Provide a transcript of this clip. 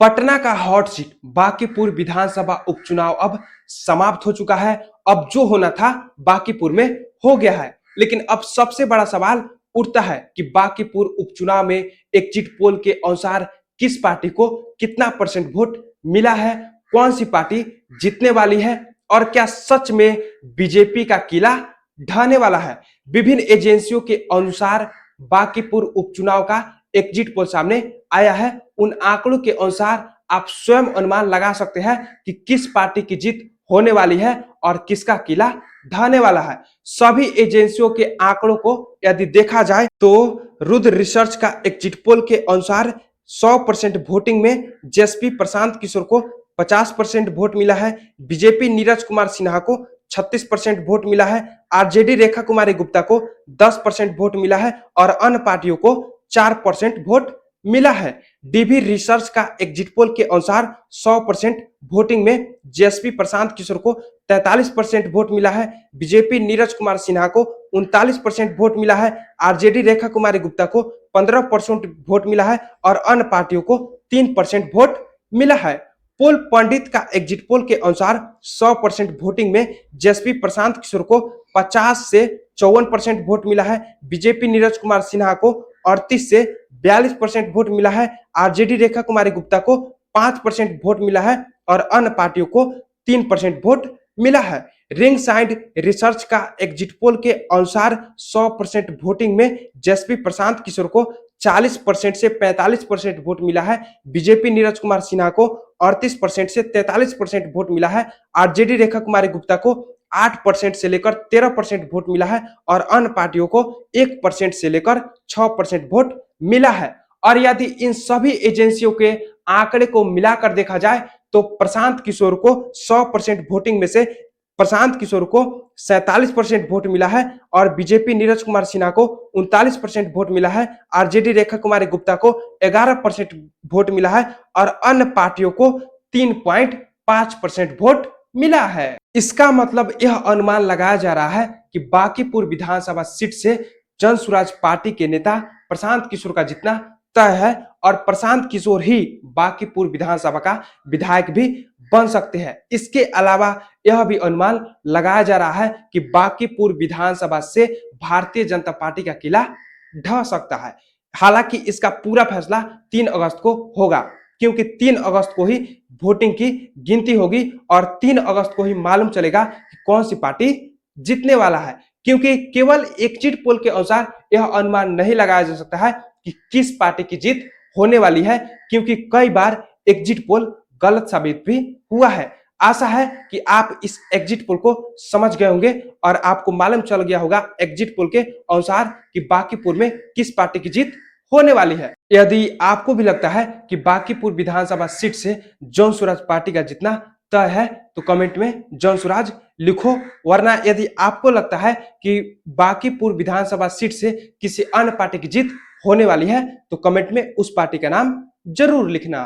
पटना का hot seat Bankipur विधानसभा उपचुनाव अब समाप्त हो चुका है। अब जो होना था बांकीपुर में हो गया है, लेकिन अब सबसे बड़ा सवाल उठता है कि बांकीपुर उपचुनाव में एग्जिट पोल के अनुसार किस पार्टी को कितना परसेंट वोट मिला है, कौन सी पार्टी जीतने वाली है और क्या सच में बीजेपी का किला ढहने वाला है। विभिन्न एजेंसियों के अनुसार बांकीपुर उपचुनाव का एग्जिट पोल सामने आया है। उन आंकड़ों के अनुसार आप स्वयं अनुमान लगा सकते हैं कि किस पार्टी की जीत होने वाली है और किसका किला ढहने वाला है। सभी एजेंसियों के आंकड़ों को यदि देखा जाए तो रुद्र रिसर्च का एग्जिट पोल के अनुसार 100% वोटिंग में जेएसपी प्रशांत किशोर को 50% वोट मिला है, बीजेपी नीरज कुमार सिन्हा को 36% वोट मिला है, आरजेडी रेखा कुमारी गुप्ता को 10% वोट मिला है और अन्य पार्टियों को 4% वोट मिला है। डीवी रिसर्च का एग्जिट पोल के अनुसार 100% वोटिंग में जेएसपी प्रशांत किशोर को 43% वोट मिला है, बीजेपी नीरज कुमार सिन्हा को 39% वोट मिला है, आरजेडी रेखा कुमारी गुप्ता को 15% वोट मिला है और अन्य पार्टियों को 3% वोट मिला है। पोल पंडित का एग्जिट पोल के अनुसार 100% वोटिंग में जेएसपी प्रशांत किशोर को 50 से 54% वोट मिला है, बीजेपी नीरज कुमार सिन्हा को 38 से 42% वोट मिला है, आरजेडी रेखा कुमारी गुप्ता को 5% वोट मिला है और अन्य पार्टियों को 3% वोट मिला है। रिंग साइड रिसर्च का एग्जिट पोल के अनुसार 100% वोटिंग में जेएसपी प्रशांत किशोर को 40% से 45% वोट मिला है, बीजेपी नीरज कुमार सिन्हा को 38% से 43% वोट मिला है, आरजेडी रेखा कुमारी गुप्ता को 8% से लेकर 13% वोट मिला है और अन्य पार्टियों को 1% से लेकर 6% वोट मिला है। और यदि इन सभी एजेंसियों के आंकड़े को मिलाकर देखा जाए तो प्रशांत किशोर को 100% वोटिंग में से प्रशांत किशोर को 47% वोट मिला है और बीजेपी नीरज कुमार सिन्हा को 39% वोट मिला है, आरजेडी रेखा कुमारी गुप्ता को 11% वोट मिला है और अन्य पार्टियों को 3.5% वोट मिला है। इसका मतलब यह अनुमान लगाया जा रहा है कि बांकीपुर विधानसभा सीट से जन स्वराज पार्टी के नेता प्रशांत किशोर का जीतना तय है और प्रशांत किशोर ही बांकीपुर विधानसभा का विधायक भी बन सकते हैं। इसके अलावा यह भी अनुमान लगाया जा रहा है कि बांकीपुर विधानसभा से भारतीय जनता पार्टी का किला ढह सकता है। हालांकि इसका पूरा फैसला 3 अगस्त को होगा, क्योंकि 3 अगस्त को ही वोटिंग की गिनती होगी और 3 अगस्त को ही मालूम चलेगा कि कौन सी पार्टी जीतने वाला है। क्योंकि केवल एग्जिट पोल के अनुसार यह अनुमान नहीं लगाया जा सकता है कि किस पार्टी की जीत होने वाली है, क्योंकि कई बार एग्जिट पोल गलत साबित भी हुआ है। आशा है कि आप इस एग्जिट पोल को समझ गए होंगे और आपको मालूम चल गया होगा एग्जिट पोल के अनुसार कि बांकीपुर में किस पार्टी की जीत होने वाली है। यदि आपको भी लगता है कि बांकीपुर विधानसभा सीट से जन स्वराज पार्टी का जीतना तय है तो कमेंट में जन स्वराज लिखो, वरना यदि आपको लगता है कि बांकीपुर विधानसभा सीट से किसी अन्य पार्टी की जीत होने वाली है तो कमेंट में उस पार्टी का नाम जरूर लिखना।